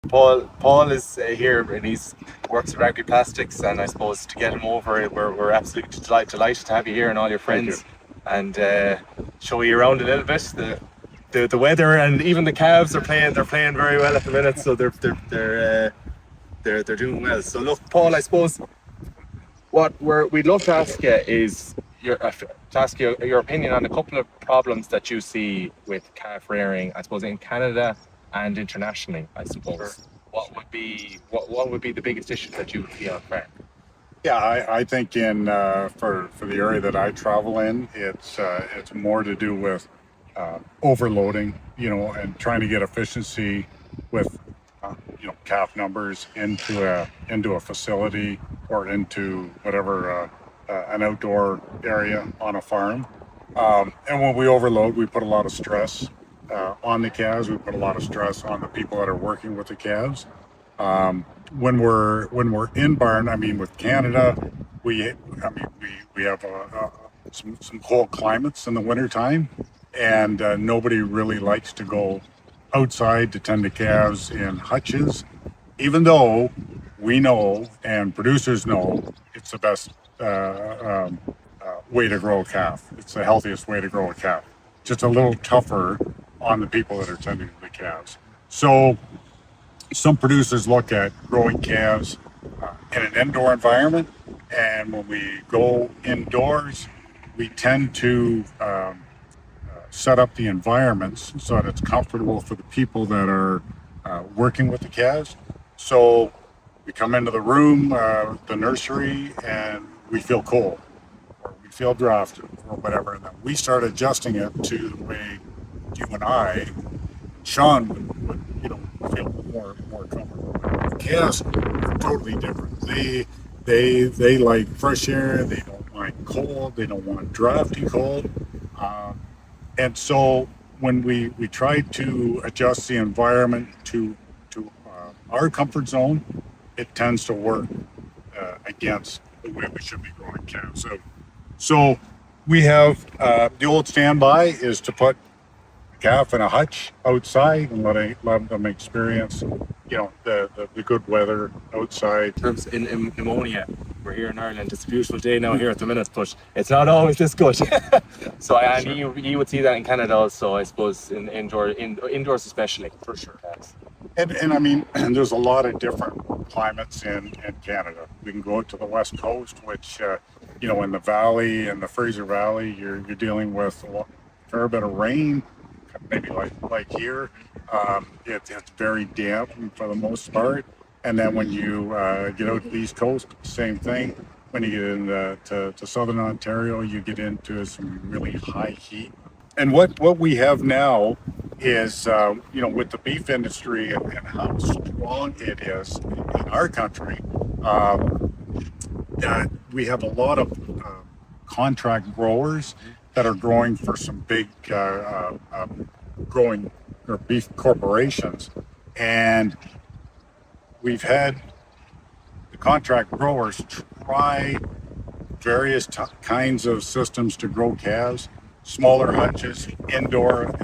Paul is here, and he's works at AgriPlastics, and I suppose to get him over, we're absolutely delighted to have you here and all your Thank you. friends, and show you around a little bit. The weather and even the calves are playing. They're playing very well at the minute, so they're doing well. So look, Paul, I suppose we'd love to ask you is your opinion on a couple of problems that you see with calf rearing, I suppose, in Canada and internationally. I suppose Sure. what would be the biggest issues that you would see on farm? Yeah, I think in for the area that I travel in, it's more to do with overloading, and trying to get efficiency with calf numbers into a facility or into whatever an outdoor area on a farm. And when we overload, we put a lot of stress on the calves. We put a lot of stress on the people that are working with the calves. When we're in barn, I mean, with Canada, we have some cold climates in the wintertime, and nobody really likes to go outside to tend to calves in hutches, even though we know and producers know it's the best way to grow a calf. It's the healthiest way to grow a calf. Just a little tougher on the people that are tending to the calves. So some producers look at growing calves in an indoor environment, and when we go indoors, we tend to set up the environments so that it's comfortable for the people that are working with the calves. So we come into the room, the nursery, and we feel cold, or we feel drafted, or whatever, and then we start adjusting it to the way you and I, Sean, would feel more comfortable. Calves are totally different. They like fresh air. They don't mind cold. They don't want drafty cold. Um, and so when we try to adjust the environment to our comfort zone, it tends to work against the way we should be growing calves. So we have the old standby is to put calf in a hutch outside and let them experience, the good weather outside. In terms in ammonia, we're here in Ireland. It's a beautiful day now here at the minute, but it's not always this good. So and Sure. you would see that in Canada also, I suppose, indoors especially. For sure. Yes. And I mean, there's a lot of different climates in Canada. We can go to the west coast, which, in the valley, in the Fraser Valley, you're dealing with a fair bit of rain, maybe like here. It's very damp for the most part. And then when you get out to the east coast, same thing. When you get into southern Ontario, you get into some really high heat. And what we have now is, with the beef industry and how strong it is in our country, we have a lot of contract growers that are growing for some big growing or beef corporations, and we've had the contract growers try various kinds of systems to grow calves, smaller hutches, indoor,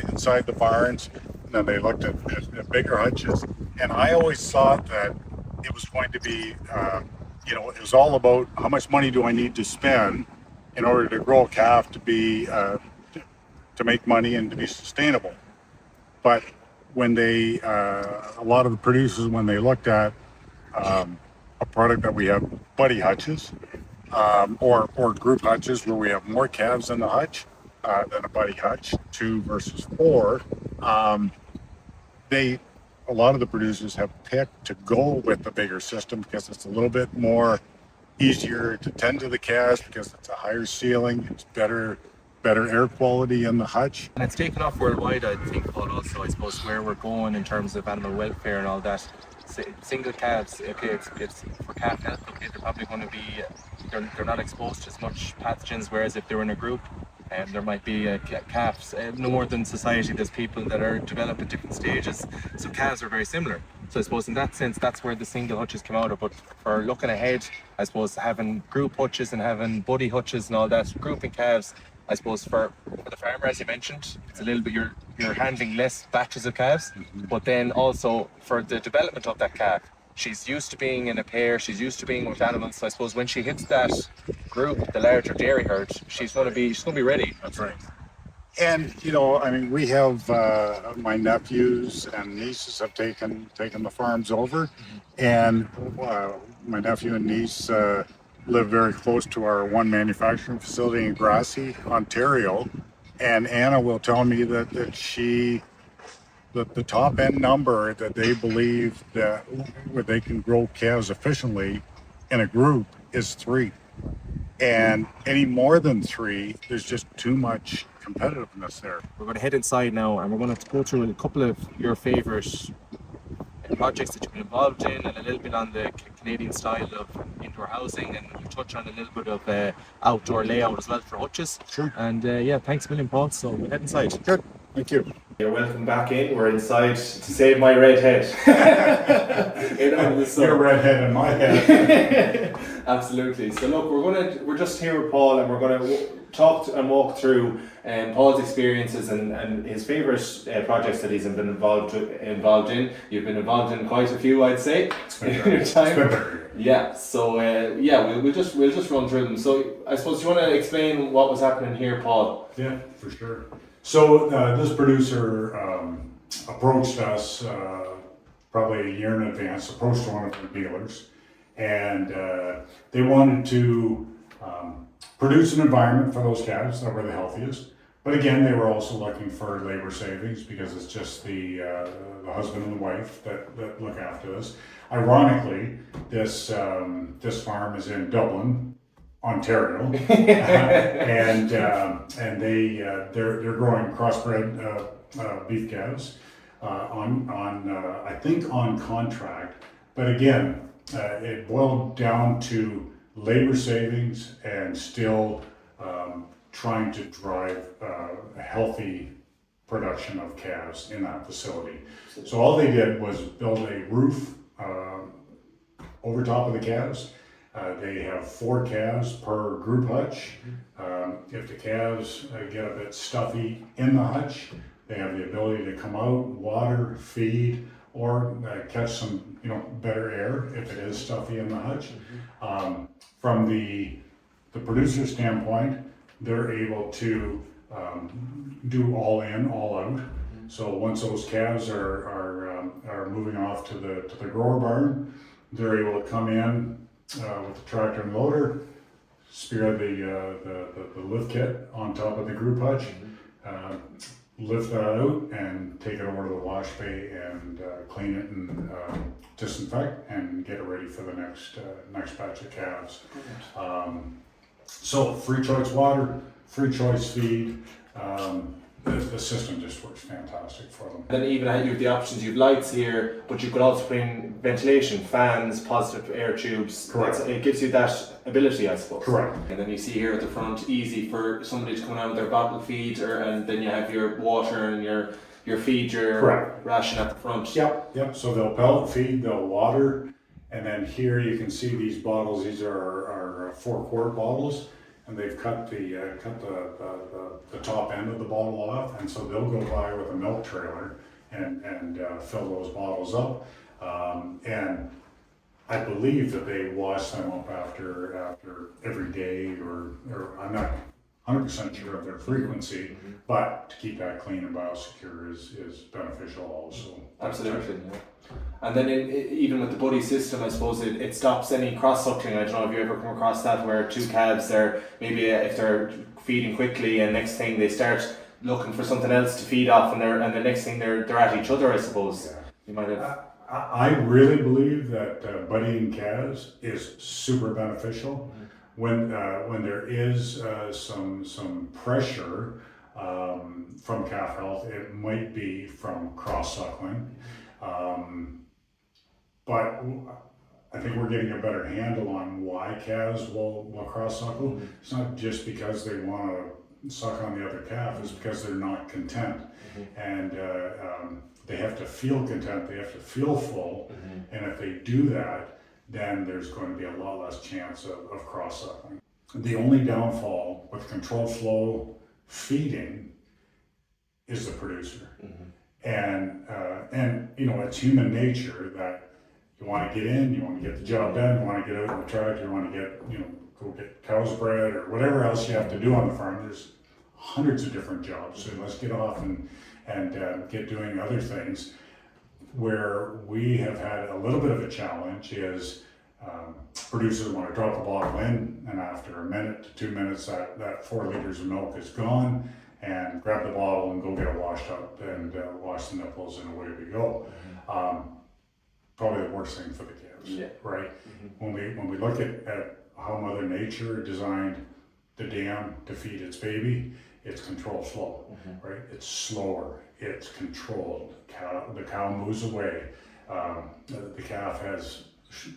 inside the barns. And then they looked at bigger hutches. And I always thought that it was going to be, it was all about how much money do I need to spend in order to grow a calf to be, to make money and to be sustainable. But when a lot of the producers, when they looked at a product that we have, buddy hutches, or group hutches where we have more calves in the hutch than a buddy hutch, 2 versus 4. A lot of the producers have picked to go with the bigger system because it's a little bit more easier to tend to the calves because it's a higher ceiling, it's better air quality in the hutch. And it's taken off worldwide, I think, Paul, also, I suppose, where we're going in terms of animal welfare and all that. Single calves, okay, it's for calf health, okay, they're probably going to be, they're not exposed to as much pathogens, whereas if they're in a group, there might be calves. No more than society, there's people that are developed at different stages, so calves are very similar. So I suppose in that sense, that's where the single hutches come out of. But for looking ahead, I suppose having group hutches and having buddy hutches and all that, grouping calves, I suppose for the farmer, as you mentioned, it's a little bit, you're you're handling less batches of calves, but then also for the development of that calf, she's used to being in a pair, she's used to being with animals. So I suppose when she hits that group, the larger dairy herd, she's gonna be ready. That's right. And I mean, we have my nephews and nieces have taken the farms over, and my nephew and niece live very close to our one manufacturing facility in Grassy, Ontario, and Anna will tell me that the top end number that they believe that where they can grow calves efficiently in a group is 3. And any more than 3, there's just too much competitiveness there. We're going to head inside now, and we're going to go through a couple of your favorite projects that you've been involved in, and a little bit on the Canadian style of indoor housing, and we'll touch on a little bit of outdoor layout as well for hutches. Sure. And yeah, thanks a million, Paul. So we'll head inside. Good. Thank you. You're welcome back in. We're inside to save my red head. Your red head in my head. Absolutely. So look, we're just here with Paul, and we're gonna talk and walk through Paul's experiences and his favourite projects that he's been involved in. You've been involved in quite a few, I'd say, in your time. Yeah. So we'll just run through them. So I suppose you want to explain what was happening here, Paul. Yeah, for sure. So this producer approached us probably a year in advance, approached one of the dealers, and they wanted to produce an environment for those calves that were the healthiest. But again, they were also looking for labor savings because it's just the husband and the wife that look after this. Ironically, this farm is in Dublin, Ontario, and they're growing crossbred beef calves on I think on contract. But again, it boiled down to labor savings and still trying to drive a healthy production of calves in that facility. So all they did was build a roof over top of the calves. They have 4 calves per group hutch. If the calves get a bit stuffy in the hutch, they have the ability to come out, water, feed, or catch some better air if it is stuffy in the hutch. From the producer standpoint, they're able to do all in, all out. So once those calves are moving off to the grower barn, they're able to come in with the tractor and loader, spear the lift kit on top of the group hutch, lift that out and take it over to the wash bay and clean it and disinfect and get it ready for the next batch of calves. So free choice water, free choice feed. The system just works fantastic for them. Then even you have the options, you've lights here, but you could also bring ventilation, fans, positive air tubes. Correct. It gives you that ability, I suppose. Correct. And then you see here at the front, easy for somebody to come out with their bottle feed, and then you have your water and your feed, your Correct. ration at the front. Yep. So they'll pellet feed, they'll water, and then here you can see these bottles. These are 4-quart bottles. And they've cut the top end of the bottle off, and so they'll go by with a milk trailer and fill those bottles up. And I believe that they wash them up after every day, or I'm not 100% sure of their frequency, but to keep that clean and biosecure is beneficial also. Absolutely. Yeah. And then even with the buddy system, I suppose it stops any cross-suckling. I don't know if you ever come across that, where 2 calves, if they're feeding quickly, and next thing they start looking for something else to feed off, and the next thing they're at each other, I suppose. Yeah. You might have. I really believe that buddying calves is super beneficial. When there is some pressure from calf health, it might be from cross-suckling. But I think we're getting a better handle on why calves will cross-suckle. It's not just because they want to suck on the other calf, it's because they're not content. And they have to feel content, they have to feel full, and if they do that, then there's going to be a lot less chance of cross-suckling. The only downfall with controlled flow feeding is the producer. And you know, it's human nature that you want to get in, you want to get the job done, you want to get out in the truck, you want to get, you know, go get cow's bread or whatever else you have to do on the farm. There's hundreds of different jobs, so let's get off and get doing other things. Where we have had a little bit of a challenge is producers want to drop the bottle in, and after a minute to 2 minutes, that 4 liters of milk is gone, and grab the bottle and go get it washed up and wash the nipples, and away we go. Probably the worst thing for the calves, right? When we look at how Mother Nature designed the dam to feed its baby, it's controlled flow, right? It's slower, it's controlled. The cow moves away. The calf has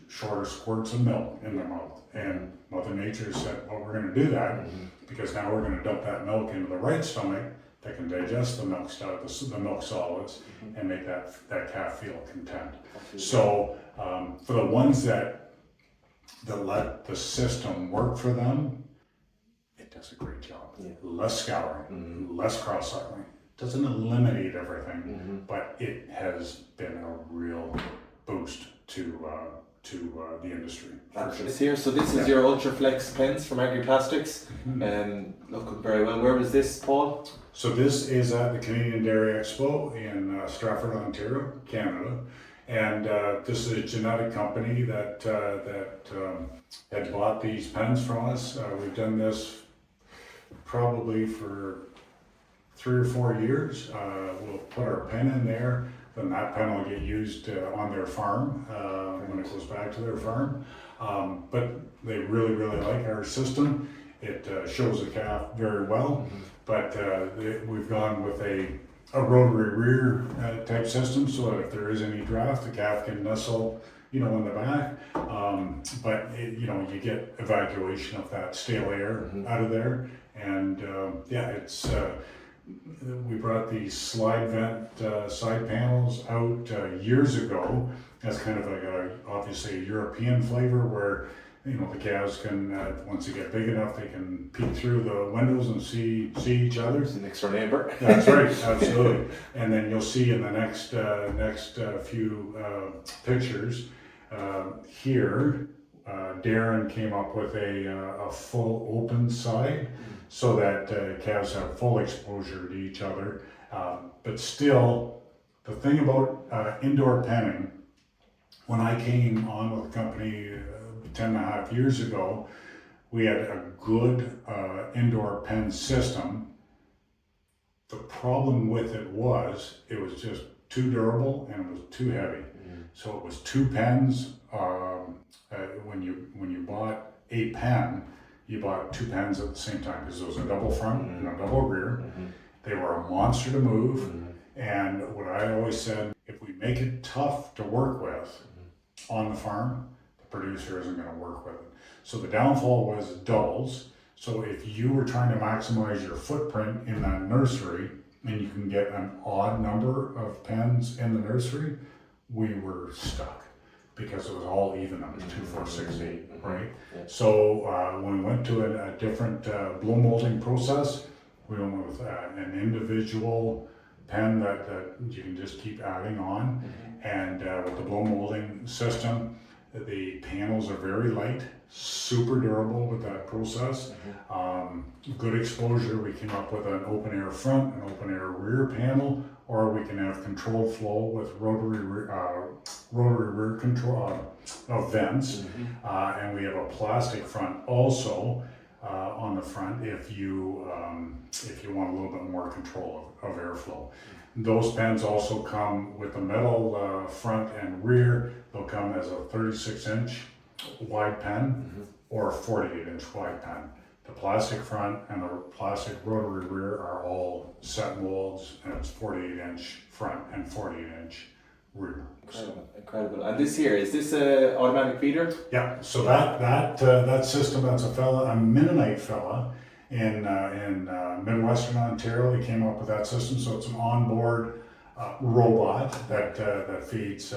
shorter squirts of milk in their mouth, and Mother Nature said, well, we're going to do that because now we're going to dump that milk into the right stomach that can digest the milk the milk solids and make that calf feel content. So for the ones that let the system work for them, it does a great job. Less scouring, less cross-suckling. Doesn't eliminate everything, but it has been a real boost to the industry. This here, so this is your UltraFlex pens from AgriPlastics, and looking very well. Where was this, Paul? So this is at the Canadian Dairy Expo in Stratford, Ontario, Canada, and this is a genetic company that had bought these pens from us. We've done this probably for 3 or 4 years. We'll put our pen in there, then that pen will get used on their farm when it goes back to their farm. But they really, really like our system. It shows the calf very well, but we've gone with a rotary rear type system, so that if there is any draft, the calf can nestle, you know, in the back. But you know, you get evacuation of that stale air out of there, and yeah, it's. We brought these slide vent side panels out years ago as kind of like obviously a European flavor, where you know the calves can once they get big enough, they can peek through the windows and see each other. It's the next door neighbor. That's right, absolutely. And then you'll see in the next few pictures here, Darren came up with a full open side, so that calves have full exposure to each other. But still, the thing about indoor penning, when I came on with the company 10.5 years ago, we had a good indoor pen system. The problem with it was just too durable and it was too heavy. So it was 2 pens. When you bought a pen, you bought 2 pens at the same time, because it was a double front and a double rear. They were a monster to move, and what I always said, if we make it tough to work with on the farm, the producer isn't going to work with it. So the downfall was doubles. So if you were trying to maximize your footprint in that nursery, and you can get an odd number of pens in the nursery, we were stuck, because it was all even. It was 2, 4, 6, 8, right? So when we went to a different blow molding process, we went with an individual pen that you can just keep adding on. And with the blow molding system, the panels are very light, super durable with that process. Good exposure. We came up with an open air front, an open air rear panel, or we can have controlled flow with rotary rear control of vents, and we have a plastic front also on the front if you want a little bit more control of airflow. Those pens also come with a metal front and rear. They'll come as a 36-inch wide pen or a 48-inch wide pen. The plastic front and the plastic rotary rear are all set molds, and it's 48-inch front and 48-inch rear. Incredible. And this here, is this an automatic feeder? Yeah. So that system, that's a Mennonite fella in Midwestern Ontario. He came up with that system. So it's an onboard robot that feeds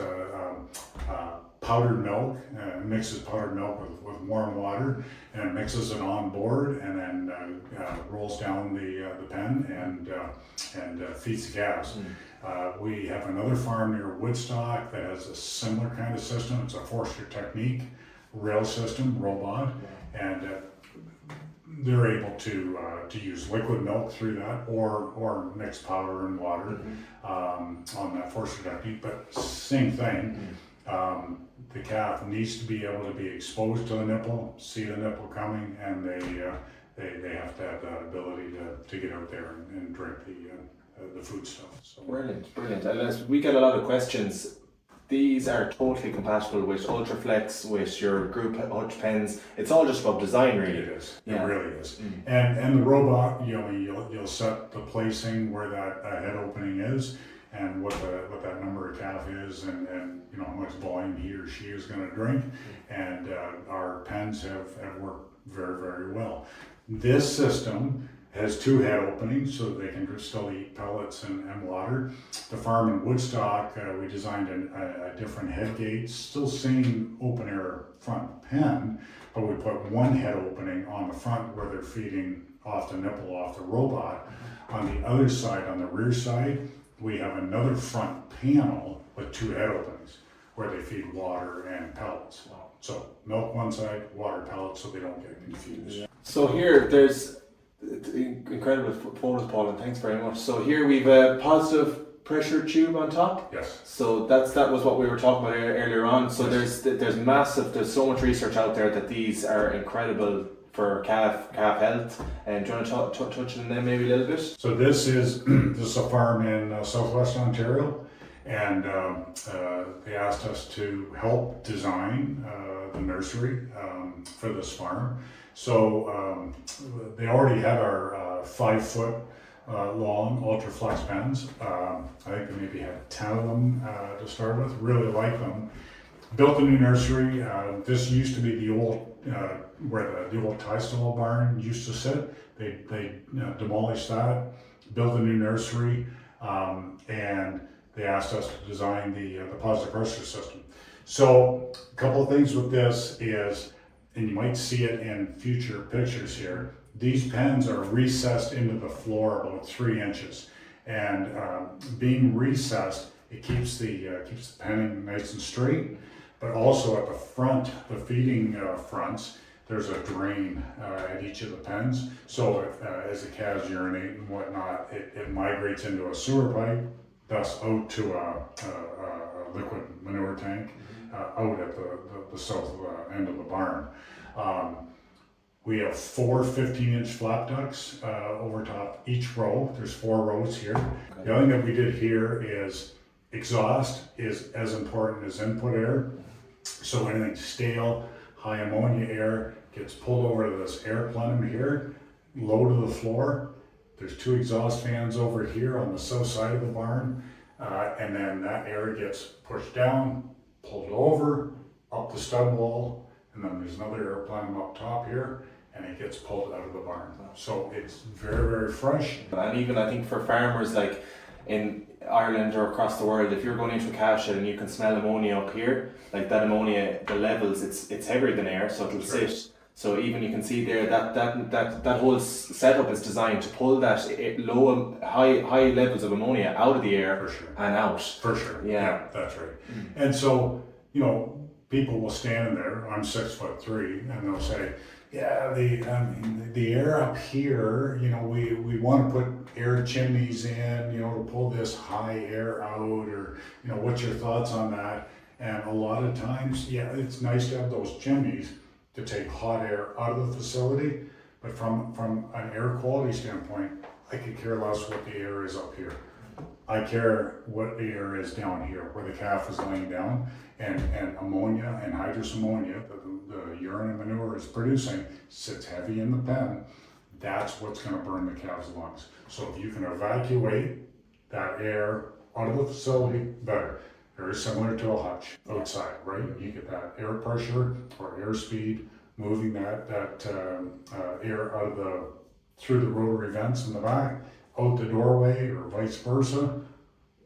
powdered milk, mixes powdered milk with warm water, and mixes it on board, and then rolls down the pen and feeds the calves. We have another farm near Woodstock that has a similar kind of system. It's a Forster Technique rail system, robot, and they're able to use liquid milk through that, or mix powder and water on that Forster Technique. But same thing. The calf needs to be able to be exposed to the nipple, see the nipple coming, and they have to have that ability to get out there and drink the food stuff. So. Brilliant. And as we get a lot of questions, these are totally compatible with UltraFlex, with your group hutch pens. It's all just about design, really. It is. Yeah. It really is. And the robot, you'll set the placing where that head opening is, and what that number of calf is, and how much volume he or she is going to drink. And our pens have worked very, very well. This system has 2 head openings, so they can still eat pellets and water. The farm in Woodstock, we designed a different head gate, still same open air front pen, but we put 1 head opening on the front where they're feeding off the nipple off the robot. On the other side, on the rear side, we have another front panel with 2 head openings where they feed water and pellets. So milk one side, water, pellets, so they don't get confused. So here, there's incredible photos, Paul, and thanks very much. So here we've a positive pressure tube on top. Yes. So that was what we were talking about earlier on. So yes. there's so much research out there that these are incredible for calf health. And do you want to touch on them maybe a little bit? So this is a farm in southwest Ontario, and they asked us to help design the nursery for this farm. So they already had our 5-foot long UltraFlex pens. I think they maybe had 10 of them to start with. Really like them. Built a new nursery. This used to be the old where the old tie stall barn used to sit. They demolished that, built a new nursery, and they asked us to design the positive pressure system. So a couple of things with this is, and you might see it in future pictures here, these pens are recessed into the floor about 3 inches. And being recessed, it keeps the penning nice and straight, but also at the front, the feeding fronts, there's a drain at each of the pens. So as the calves urinate and whatnot, it migrates into a sewer pipe, thus out to a liquid manure tank out at the south end of the barn. We have 4 15-inch flap ducts over top each row. There's 4 rows here. Okay. The other thing that we did here is exhaust is as important as input air. So anything stale, high ammonia air gets pulled over to this air plenum here, low to the floor. There's 2 exhaust fans over here on the south side of the barn, and then that air gets pushed down, pulled over, up the stud wall, and then there's another air plenum up top here, and it gets pulled out of the barn. So it's very, very fresh. And even I think for farmers like in Ireland or across the world, if you're going into a calf shed and you can smell ammonia up here, like that ammonia, the levels, it's heavier than air, so it'll sit. So even you can see there that whole setup is designed to pull that high levels of ammonia out of the air for sure. And out. For sure. Yeah, that's right. And so, people will stand in there, I'm 6'3", and they'll say, yeah, the air up here, we want to put air chimneys in, to pull this high air out, or, what's your thoughts on that? And a lot of times, yeah, it's nice to have those chimneys to take hot air out of the facility, but from an air quality standpoint, I could care less what the air is up here. I care what the air is down here, where the calf is laying down, and ammonia and hydrous ammonia, the urine and manure is producing, sits heavy in the pen. That's what's going to burn the calf's lungs. So if you can evacuate that air out of the facility, better. Very similar to a hutch outside, right? You get that air pressure or air speed moving that air out of through the rotary vents in the back, out the doorway, or vice versa.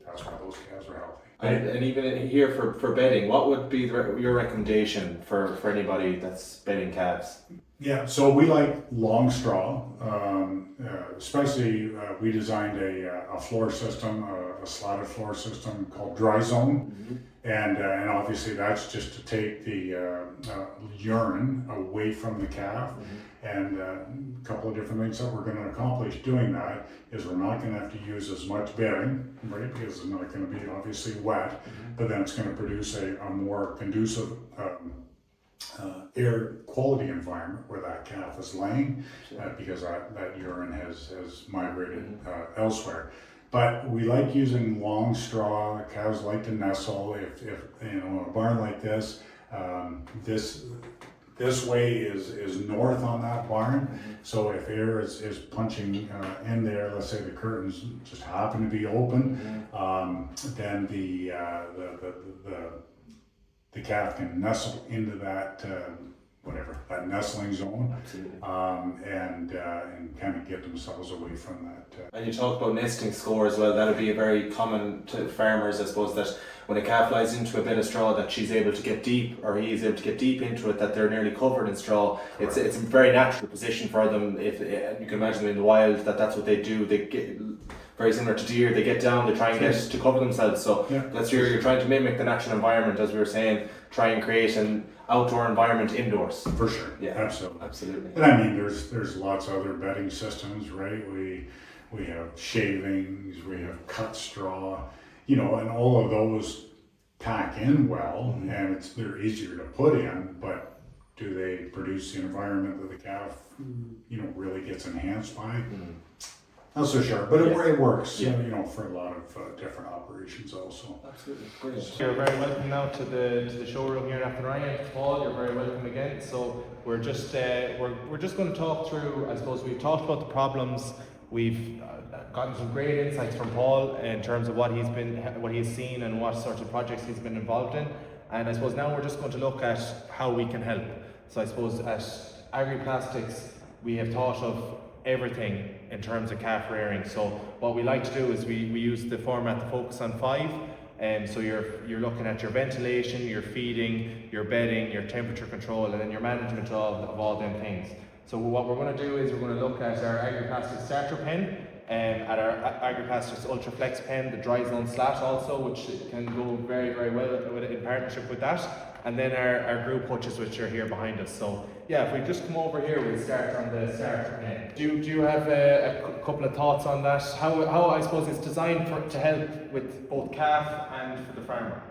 That's why those calves are healthy. And even here for bedding, what would be your recommendation for anybody that's bedding calves? Yeah, so we like long straw, especially we designed a floor system, a slatted floor system called DryZone, and obviously that's just to take the urine away from the calf. And a couple of different things that we're going to accomplish doing that is we're not going to have to use as much bedding, right? Because it's not going to be obviously wet, but then it's going to produce a more conducive air quality environment where that calf is laying, because that urine has migrated elsewhere. But we like using long straw. Cows like to nestle. If you know, a barn like this, this way is north on that barn. So if air is punching in there, let's say the curtains just happen to be open, then the calf can nestle into that that nestling zone, and kind of get themselves away from that. And you talk about nesting score as well. That would be very common to farmers, I suppose, that when a calf lies into a bed of straw, that she's able to get deep, or he is able to get deep into it, that they're nearly covered in straw. It's a very natural position for them. If you can imagine in the wild, that's what they do. They get very similar to deer. They get down, they try and get to cover themselves. So that's you're trying to mimic the natural environment, as we were saying. Try and create an outdoor environment indoors. For sure. Yeah, absolutely. And I mean, there's lots of other bedding systems, right? We have shavings, we have cut straw, you know, and all of those pack in well, and they're easier to put in, but do they produce the environment that the calf, you know, really gets enhanced by? Not so sure, but it works, you know, for a lot of different operations also. Absolutely, brilliant. You're very welcome now to the showroom here in Athenry. Paul, you're very welcome again. So we're just going to talk through. I suppose we've talked about the problems. We've gotten some great insights from Paul in terms of what he's seen and what sorts of projects he's been involved in. And I suppose now we're just going to look at how we can help. So I suppose at AgriPlastics we have thought of everything in terms of calf rearing. So what we like to do is we use the format to focus on 5. So you're looking at your ventilation, your feeding, your bedding, your temperature control, and then your management of all them things. So what we're going to do is we're going to look at our AgriPlastics starter pen, at our AgriPlastics UltraFlex pen, the DryZone slat also, which can go very, very well in partnership with that. And then our group hutches, which are here behind us. So yeah, if we just come over here, we'll start on the starter pen. Do you have a couple of thoughts on that? How I suppose it's designed to help with both calf and for the farmer?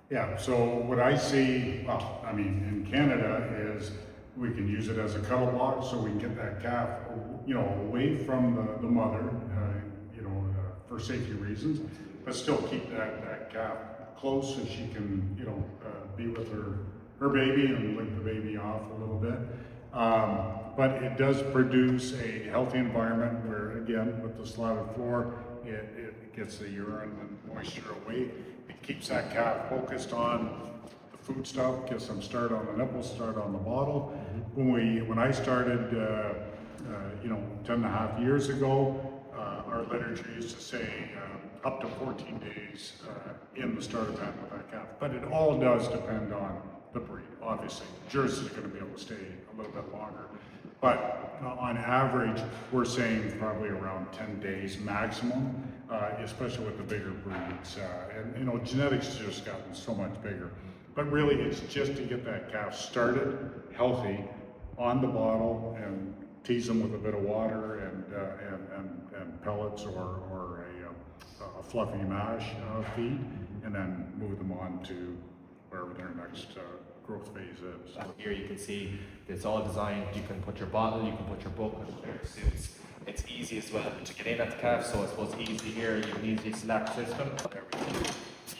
Yeah, so what I see, well, I mean, in Canada is we can use it as a cuddle block, so we can get that calf, you know, away from the mother, you know, for safety reasons, but still keep that calf close so she can, you know, be with her baby and lick the baby off a little bit. But it does produce a healthy environment where, again, with the slatted floor, it gets the urine and moisture away. It keeps that calf focused on the food stuff, gets them start on the nipple, start on the bottle. When I started, you know, 10.5 years ago, our literature used to say up to 14 days in the starter pen with that calf. But it all does depend on the breed, obviously. Jersey's going to be able to stay a little bit longer. But on average, we're saying probably around 10 days maximum, especially with the bigger breeds. And you know, genetics has just gotten so much bigger. But really, it's just to get that calf started healthy on the bottle and tease them with a bit of water and pellets or a fluffy mash feed, and then move them on to wherever their next growth phase is. Here you can see it's all designed. You can put your bottle, you can put your book. It's easy as well to get in at the calf, so I suppose easy here. You can easily select system.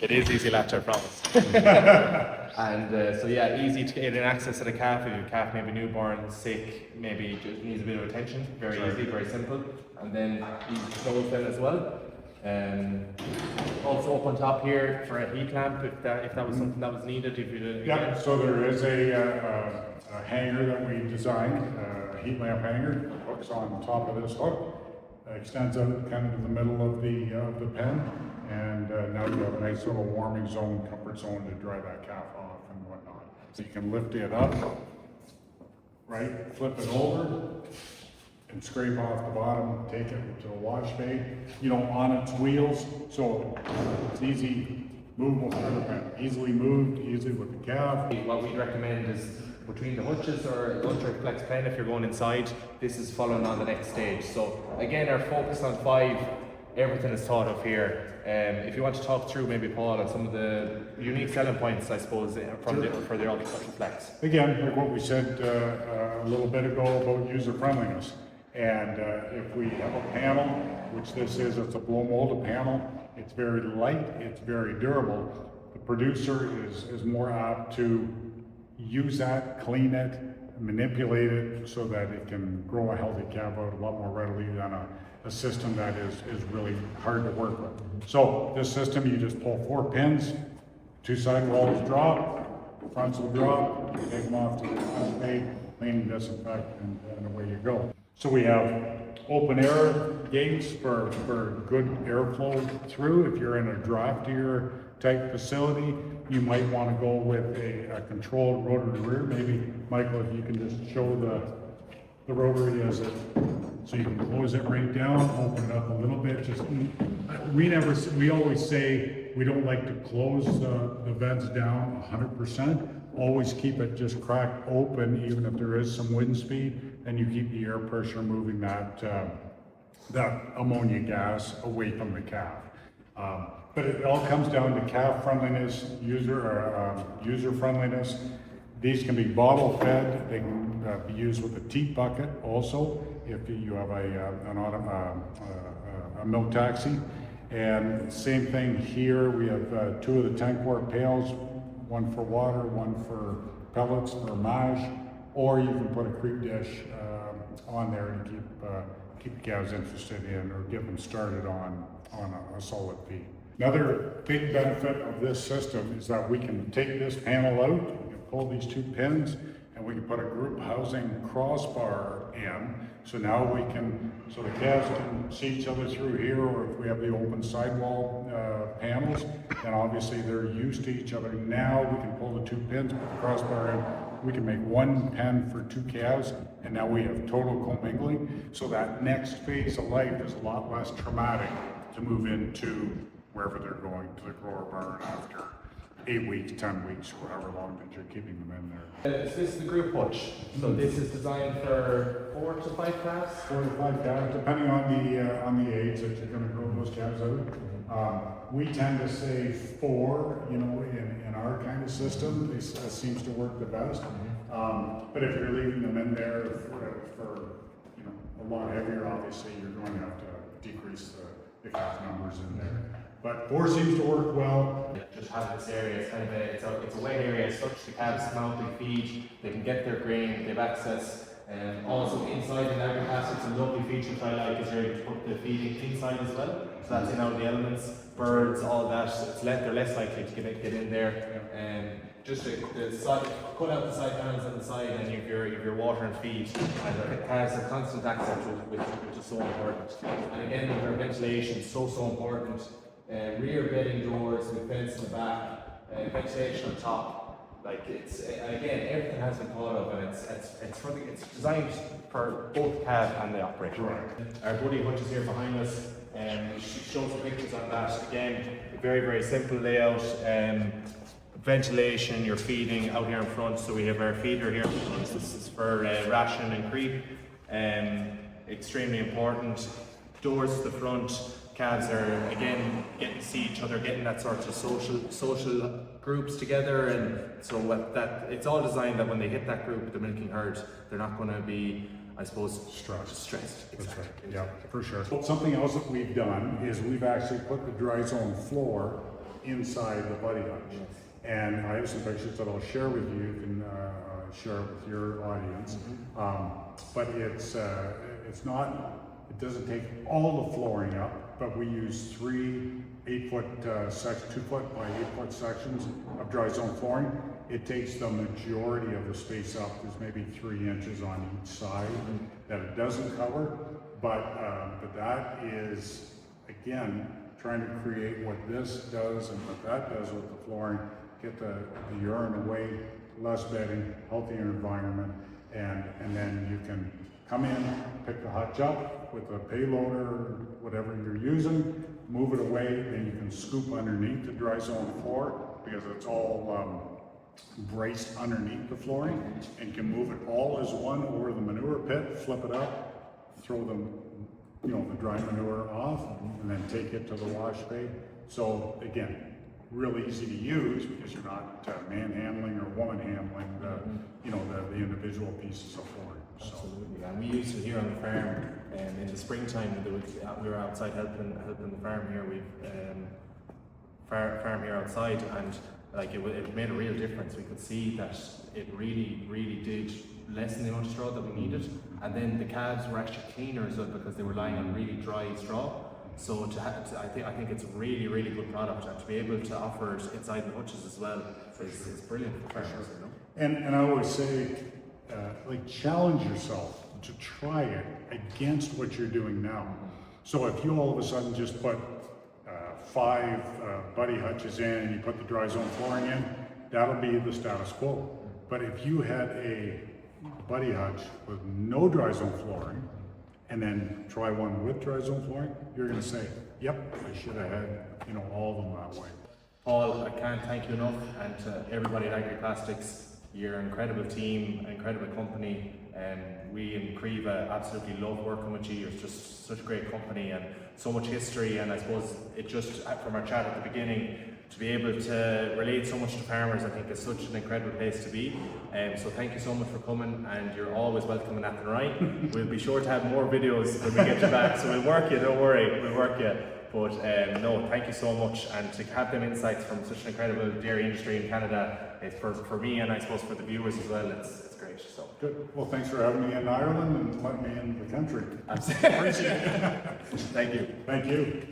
It is easy latch, I promise. And so yeah, easy to get in access to the calf. If your calf maybe newborn, sick, maybe just needs a bit of attention. Very easy, very simple. And then easy to close then as well. Also up on top here for a heat lamp if that was something that was needed. Yeah, so there is a hanger that we designed, a heat lamp hanger, hooks on top of this hook. extends out kind of to the middle of the pen, and now you have a nice little warming zone, comfort zone to dry that calf off and whatnot. So you can lift it up, right, flip it over, and scrape off the bottom, take it to the wash bay, on its wheels, so it's easy, movable through the pen, easily moved, easily with the calf. What we'd recommend is between the hutches or UltraFlex pen, if you're going inside, this is following on the next stage. So again, our focus on 5, everything is thought of here. If you want to talk through maybe, Paul, on some of the unique selling points, I suppose, for the UltraFlex. Again, like what we said a little bit ago about user friendliness. And if we have a panel, which this is, it's a blow molded panel, it's very light, it's very durable. The producer is more apt to use that, clean it, manipulate it so that it can grow a healthy calf out a lot more readily than a system that is really hard to work with. So this system, you just pull 4 pins, 2 side walls drop, fronts will drop, take them off to the wash bay, clean, disinfect, and away you go. So we have open air gates for good airflow through. If you're in a draftier type facility, you might want to go with a controlled rotary rear. Maybe, Michael, if you can just show the rotary as it, so you can close it right down, open it up a little bit. Just we always say we don't like to close the vents down 100%. Always keep it just cracked open, even if there is some wind speed, and you keep the air pressure moving that ammonia gas away from the calf. But it all comes down to calf friendliness, user friendliness. These can be bottle fed. They can be used with a teat bucket also if you have a milk taxi. And same thing here. We have 2 of the 10-quart pails, one for water, one for pellets for mash, or you can put a creep dish on there and keep the calves interested in, or get them started on a solid feed. Another big benefit of this system is that we can take this panel out, we can pull these 2 pins, and we can put a group housing crossbar in. So now so the calves can see each other through here, or if we have the open sidewall panels, then obviously they're used to each other. Now we can pull the 2 pins, put the crossbar in, we can make 1 pen for 2 calves, and now we have total commingling. So that next phase of life is a lot less traumatic to move into wherever they're going, to the grower barn after 8 weeks, 10 weeks, or however long that you're keeping them in there. This is the group hutch. So this is designed for 4 to 5 calves? 4 to 5 calves, depending on the age that you're going to grow those calves out. We tend to say 4, in our kind of system. This seems to work the best. But if you're leaving them in there for a lot heavier, obviously you're going to have to decrease the calf numbers in there. But 4 seems to work well. Just have this area, it's a wet area as such. The calves come out, they feed, they can get their grain, they have access. And also inside in AgriPlastics, a lovely feature which I like is where you put the feeding inside as well. So that's in out the elements, birds, all that. They're less likely to get in there. And just the side, cut out the side panels on the side, and you've your water and feed. And the calves have constant access to it, which is so important. And again, our ventilation is so important. Rear bedding doors with fence in the back, ventilation on top. Like it's again, everything has been thought of, and it's designed for both calf and the operator. Right. Our buddy hutch is here behind us, and show some pictures on that. Again, very very simple layout. Ventilation, you're feeding out here in front. So we have our feeder here. This is for ration and creep. Extremely important. Doors to the front. Calves are again getting to see each other, getting that sort of social groups together, and so it's all designed that when they hit that group, the milking herd, they're not going to be, I suppose, stressed. Exactly. That's right. Yeah, for sure. Something else that we've done is we've actually put the DryZone floor inside the buddy hutch. Yes. And I have some pictures that I'll share with you. You can share it with your audience. But it's not. It doesn't take all the flooring up, but we use 3 8-foot 2-foot by 8-foot sections of DryZone flooring. It takes the majority of the space up. There's maybe 3 inches on each side that it doesn't cover, But that is, again, trying to create what this does and what that does with the flooring, get the urine away, less bedding, healthier environment, and then you can come in, pick the hutch up with a payloader, whatever you're using, move it away, then you can scoop underneath the DryZone floor because it's all braced underneath the flooring, and can move it all as one over the manure pit, flip it up, throw them, the dry manure off, and then take it to the wash bay. So again, really easy to use because you're not manhandling or woman handling the individual pieces of flooring. So. Absolutely, and we used it here on the farm in the springtime. We were outside helping the farm here. We've farm here outside, and like it made a real difference. We could see that it really did lessen the amount of straw that we needed, and then the calves were actually cleaner as well because they were lying on really dry straw. So I think it's a really good product, and to be able to offer it inside the hutches as well is brilliant for farmers. And I always say, challenge yourself to try it against what you're doing now. So if you all of a sudden just put 5 buddy hutches in and you put the DryZone flooring in, that'll be the status quo. But if you had a buddy hutch with no DryZone flooring and then try one with DryZone flooring, you're going to say, yep, I should have had all of them that way. Paul, I can't thank you enough, and to everybody at AgriPlastics, you're an incredible team, incredible company, and we in Creva absolutely love working with you. You're just such a great company and so much history, and I suppose it just, from our chat at the beginning, to be able to relate so much to farmers, I think is such an incredible place to be. So thank you so much for coming, and you're always welcome in Athenry. We'll be sure to have more videos when we get you back, so we'll work you, don't worry, we'll work you. But no, thank you so much, and to have them insights from such an incredible dairy industry in Canada, it's for me and I suppose for the viewers as well, it's great. So good. Well, thanks for having me in Ireland and letting me in the country. Absolutely. Appreciate it. Thank you. Thank you.